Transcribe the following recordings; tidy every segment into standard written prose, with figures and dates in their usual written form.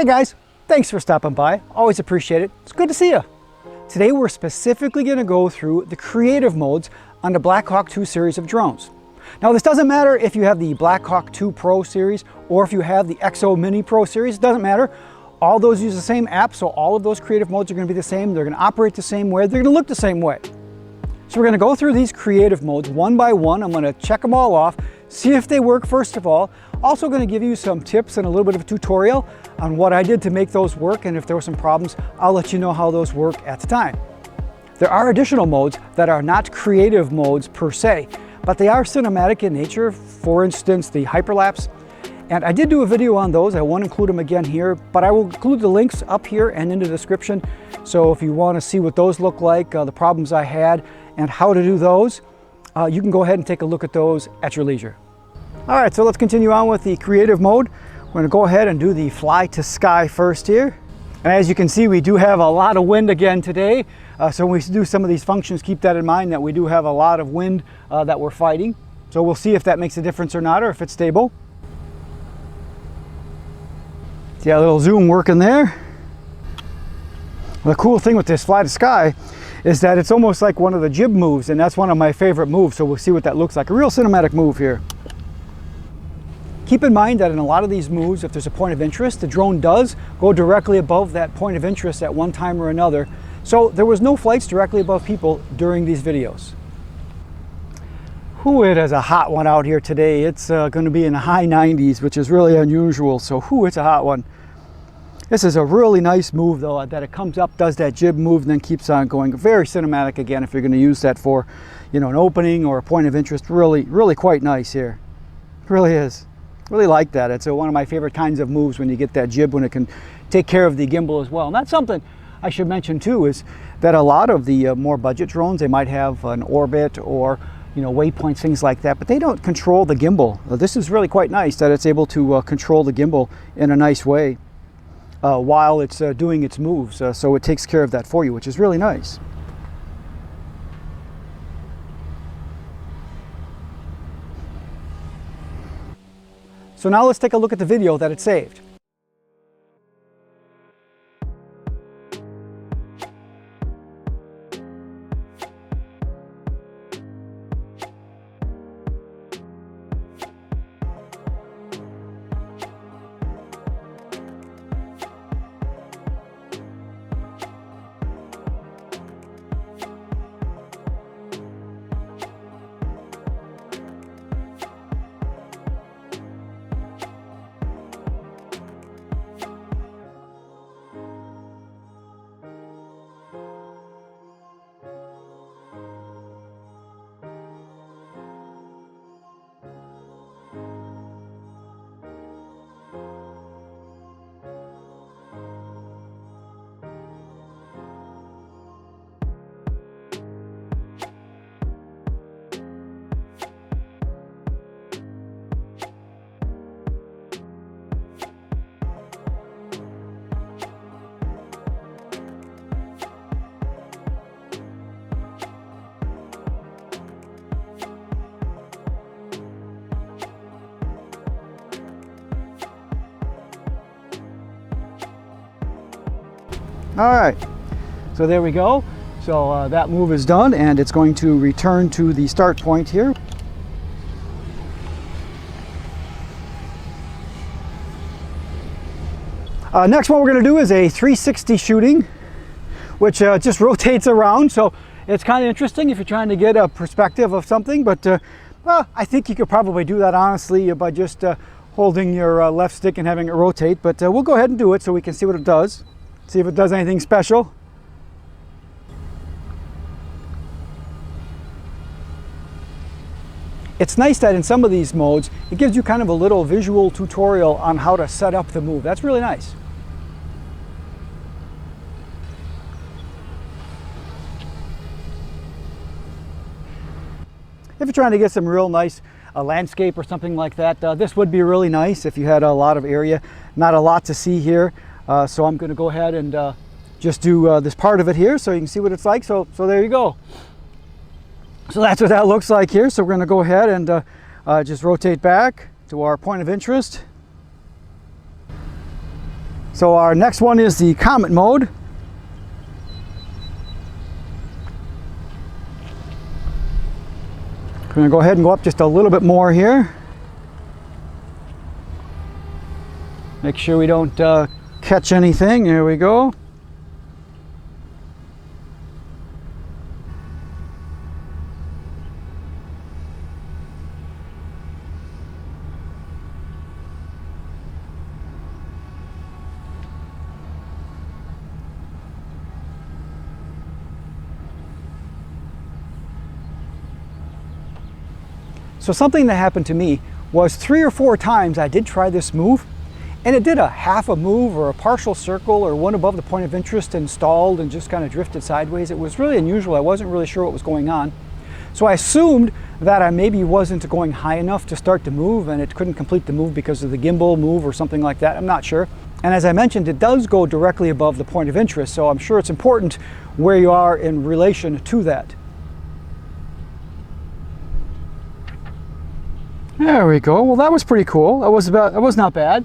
Hey guys, thanks for stopping by. Always appreciate it. It's good to see you. Today we're specifically going to go through the creative modes on the Blackhawk 2 series of drones. Now this doesn't matter if you have the Blackhawk 2 Pro series or if you have the EXO Mini Pro series, it doesn't matter. All those use the same app, so all of those creative modes are going to be the same. They're going to operate the same way. They're going to look the same way. So we're going to go through these creative modes one by one. I'm going to check them all off, see if they work first of all. Also going to give you some tips and a little bit of a tutorial on what I did to make those work, and if there were some problems, I'll let you know how those work at the time. There are additional modes that are not creative modes per se, but they are cinematic in nature. For instance, the hyperlapse. And I did do a video on those. I won't include them again here, but I will include the links up here and in the description. So if you want to see what those look like, the problems I had, and how to do those, you can go ahead and take a look at those at your leisure. All right, so let's continue on with the creative mode. We're going to go ahead and do the fly to sky first here. And as you can see, we do have a lot of wind again today. So when we do some of these functions, keep that in mind that we do have a lot of wind that we're fighting. So we'll see if that makes a difference or not, or if it's stable. See a little zoom working there. The cool thing with this fly to sky is that it's almost like one of the jib moves, and that's one of my favorite moves. So we'll see what that looks like. A real cinematic move here. Keep in mind that in a lot of these moves, if there's a point of interest, the drone does go directly above that point of interest at one time or another. So there was no flights directly above people during these videos. It is a hot one out here today. It's going to be in the high 90s, which is really unusual. So it's a hot one. This is a really nice move though, that it comes up, does that jib move, and then keeps on going. Very cinematic again, if you're going to use that for, an opening or a point of interest. Really, really quite nice here. It really is. Really like that. It's one of my favorite kinds of moves when you get that jib, when it can take care of the gimbal as well. And that's something I should mention too, is that a lot of the more budget drones, they might have an orbit or waypoints, things like that, but they don't control the gimbal. This is really quite nice that it's able to control the gimbal in a nice way while it's doing its moves. So it takes care of that for you, which is really nice. So now let's take a look at the video that it saved. All right, so there we go. So that move is done, and it's going to return to the start point here. Next one we're going to do is a 360 shooting, which just rotates around. So it's kind of interesting if you're trying to get a perspective of something, but well, I think you could probably do that honestly by just holding your left stick and having it rotate. But we'll go ahead and do it so we can see what it does. See if it does anything special. It's nice that in some of these modes, it gives you kind of a little visual tutorial on how to set up the move. That's really nice. If you're trying to get some real nice landscape or something like that, this would be really nice if you had a lot of area. Not a lot to see here. So I'm going to go ahead and just do this part of it here so you can see what it's like. So there you go. So that's what that looks like here. So we're going to go ahead and just rotate back to our point of interest. So our next one is the Comet Mode. I'm going to go ahead and go up just a little bit more here. Make sure we don't catch anything. There we go. So something that happened to me was 3 or 4 times I did try this move, and it did a half a move or a partial circle or one above the point of interest and stalled and just kind of drifted sideways. It was really unusual. I wasn't really sure what was going on. So I assumed that I maybe wasn't going high enough to start the move and it couldn't complete the move because of the gimbal move or something like that. I'm not sure. And as I mentioned, it does go directly above the point of interest, so I'm sure it's important where you are in relation to that. There we go. Well, that was pretty cool. That was not bad.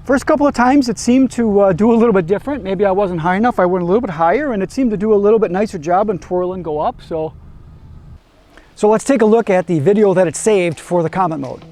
First couple of times it seemed to do a little bit different. Maybe I wasn't high enough. I went a little bit higher and it seemed to do a little bit nicer job and twirl and go up. So let's take a look at the video that it saved for the Comet Mode.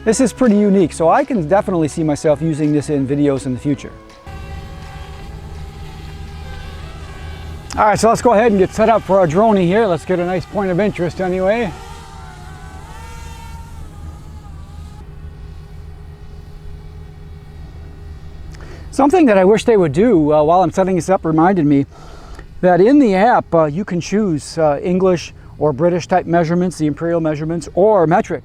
This is pretty unique, so I can definitely see myself using this in videos in the future. All right, so let's go ahead and get set up for our Dronie here. Let's get a nice point of interest anyway. Something that I wish they would do while I'm setting this up reminded me that in the app you can choose English or British type measurements, the imperial measurements, or metric.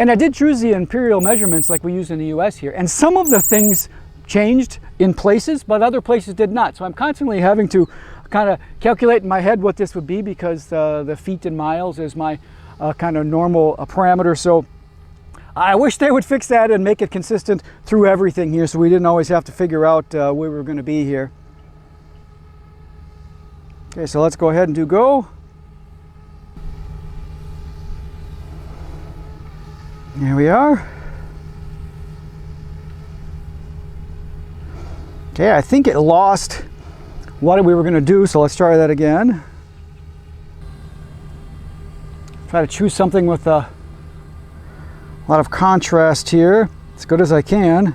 And I did choose the imperial measurements like we use in the US here. And some of the things changed in places, but other places did not. So I'm constantly having to kind of calculate in my head what this would be because the feet and miles is my kind of normal parameter. So I wish they would fix that and make it consistent through everything here so we didn't always have to figure out where we were going to be here. Okay, so let's go ahead and do go. Here we are. Okay, I think it lost what we were going to do, so let's try that again. Try to choose something with a lot of contrast here, as good as I can.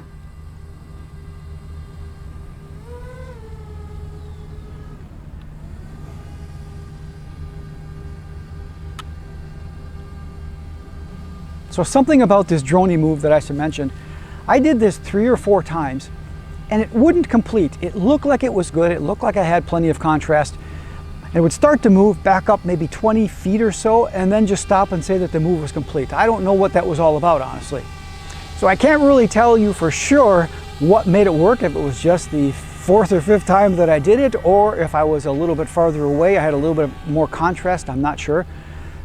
So something about this Dronie move that I should mention, I did this 3 or 4 times and it wouldn't complete. It looked like it was good. It looked like I had plenty of contrast. It would start to move back up maybe 20 feet or so and then just stop and say that the move was complete. I don't know what that was all about, honestly. So I can't really tell you for sure what made it work, if it was just the 4th or 5th time that I did it, or if I was a little bit farther away, I had a little bit more contrast, I'm not sure.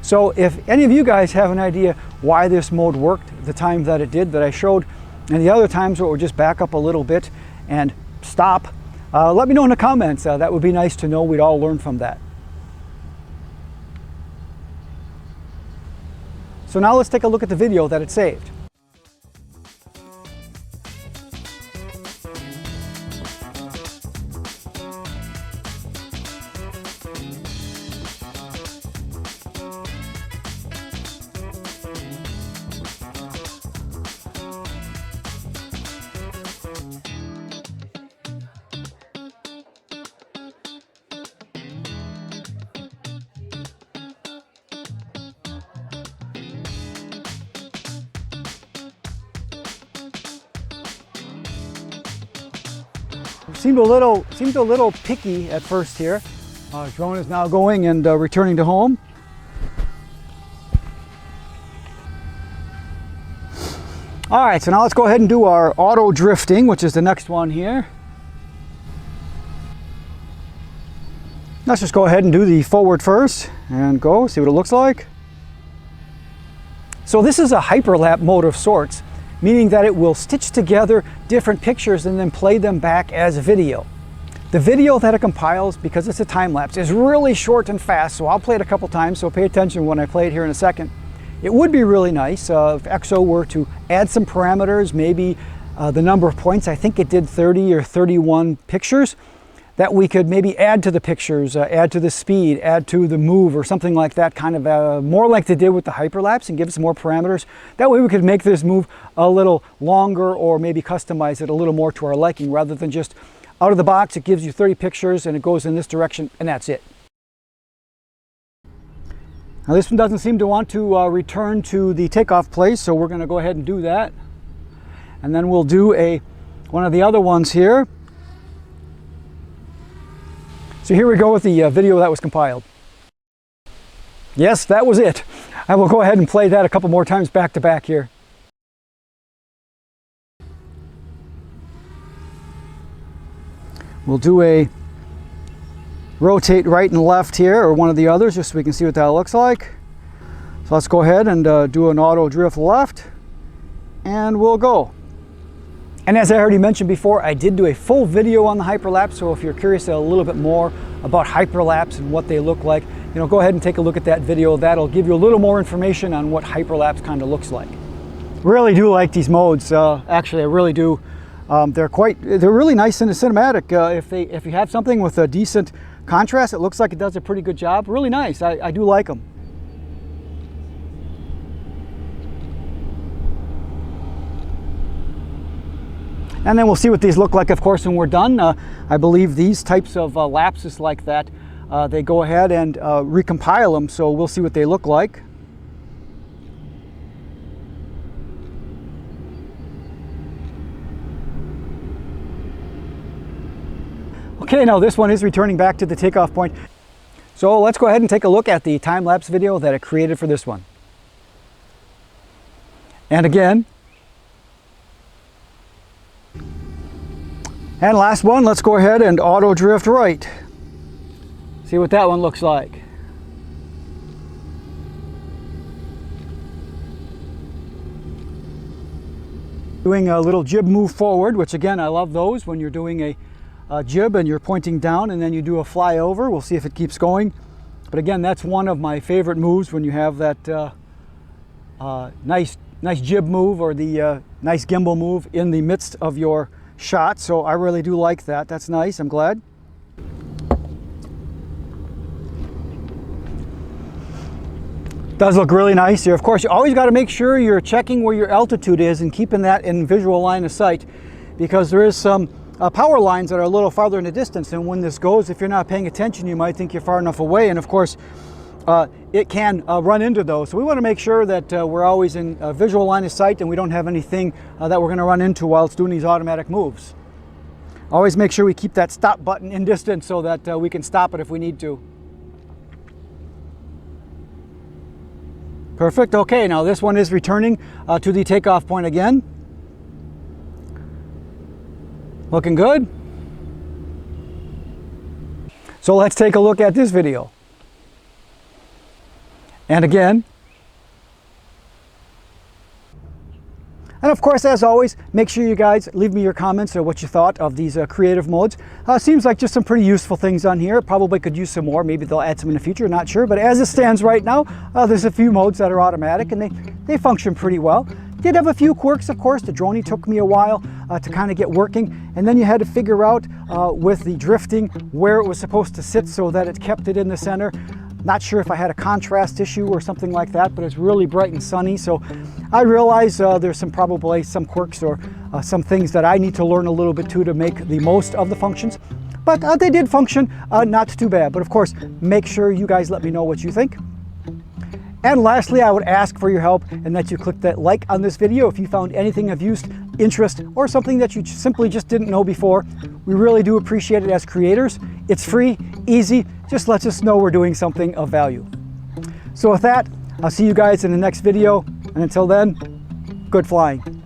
So if any of you guys have an idea why this mode worked the time that it did that I showed, and the other times where it would just back up a little bit and stop, let me know in the comments. That would be nice to know. We'd all learn from that. So now let's take a look at the video that it saved. Seemed a little picky at first here. Drone is now going and returning to home. All right, so now let's go ahead and do our auto drifting, which is the next one here. Let's just go ahead and do the forward first and go, see what it looks like. So this is a hyperlapse mode of sorts, meaning that it will stitch together different pictures and then play them back as video. The video that it compiles, because it's a time lapse, is really short and fast, so I'll play it a couple times, so pay attention when I play it here in a second. It would be really nice if EXO were to add some parameters, maybe the number of points. I think it did 30 or 31 pictures, that we could maybe add to the pictures, add to the speed, add to the move, or something like that, kind of more like they did with the hyperlapse, and give us more parameters. That way we could make this move a little longer, or maybe customize it a little more to our liking, rather than just out of the box it gives you 30 pictures and it goes in this direction and that's it. Now this one doesn't seem to want to return to the takeoff place, so we're going to go ahead and do that. And then we'll do one of the other ones here. So here we go with the video that was compiled. Yes, that was it. I will go ahead and play that a couple more times back to back here. We'll do a rotate right and left here, or one of the others, just so we can see what that looks like. So let's go ahead and do an auto drift left, and we'll go. And as I already mentioned before, I did do a full video on the hyperlapse, so if you're curious a little bit more about hyperlapse and what they look like, you know, go ahead and take a look at that video. That'll give you a little more information on what hyperlapse kind of looks like. Really do like these modes. Actually, I really do. They're really nice in the cinematic. If you have something with a decent contrast, it looks like it does a pretty good job. Really nice. I do like them. And then we'll see what these look like, of course, when we're done. I believe these types of lapses like that, they go ahead and recompile them, so we'll see what they look like. Okay, now this one is returning back to the takeoff point. So let's go ahead and take a look at the time-lapse video that it created for this one. And again. And last one, let's go ahead and auto drift right. See what that one looks like. Doing a little jib move forward, which again, I love those when you're doing a jib and you're pointing down and then you do a flyover. We'll see if it keeps going. But again, that's one of my favorite moves, when you have that nice jib move, or the nice gimbal move in the midst of your shot. So I really do like that. That's nice. I'm glad. Does look really nice here. Of course, you always got to make sure you're checking where your altitude is and keeping that in visual line of sight, because there is some power lines that are a little farther in the distance, and when this goes, if you're not paying attention, you might think you're far enough away, and of course it can run into those. So we want to make sure that we're always in visual line of sight, and we don't have anything that we're going to run into while it's doing these automatic moves. Always make sure we keep that stop button in distance so that we can stop it if we need to. Perfect. Okay, now this one is returning to the takeoff point again. Looking good. So let's take a look at this video. And again. And of course, as always, make sure you guys leave me your comments or what you thought of these creative modes. Seems like just some pretty useful things on here. Probably could use some more. Maybe they'll add some in the future, not sure. But as it stands right now, there's a few modes that are automatic, and they function pretty well. Did have a few quirks, of course. The Dronie took me a while to kind of get working, and then you had to figure out with the drifting where it was supposed to sit so that it kept it in the center. Not sure if I had a contrast issue or something like that, but it's really bright and sunny, so I realize there's probably some quirks or some things that I need to learn a little bit too to make the most of the functions. But they did function not too bad. But of course, make sure you guys let me know what you think. And lastly, I would ask for your help and that you click that like on this video if you found anything of use, interest, or something that you simply just didn't know before. We really do appreciate it as creators. It's free, easy, just lets us know we're doing something of value. So with that, I'll see you guys in the next video, and until then, good flying.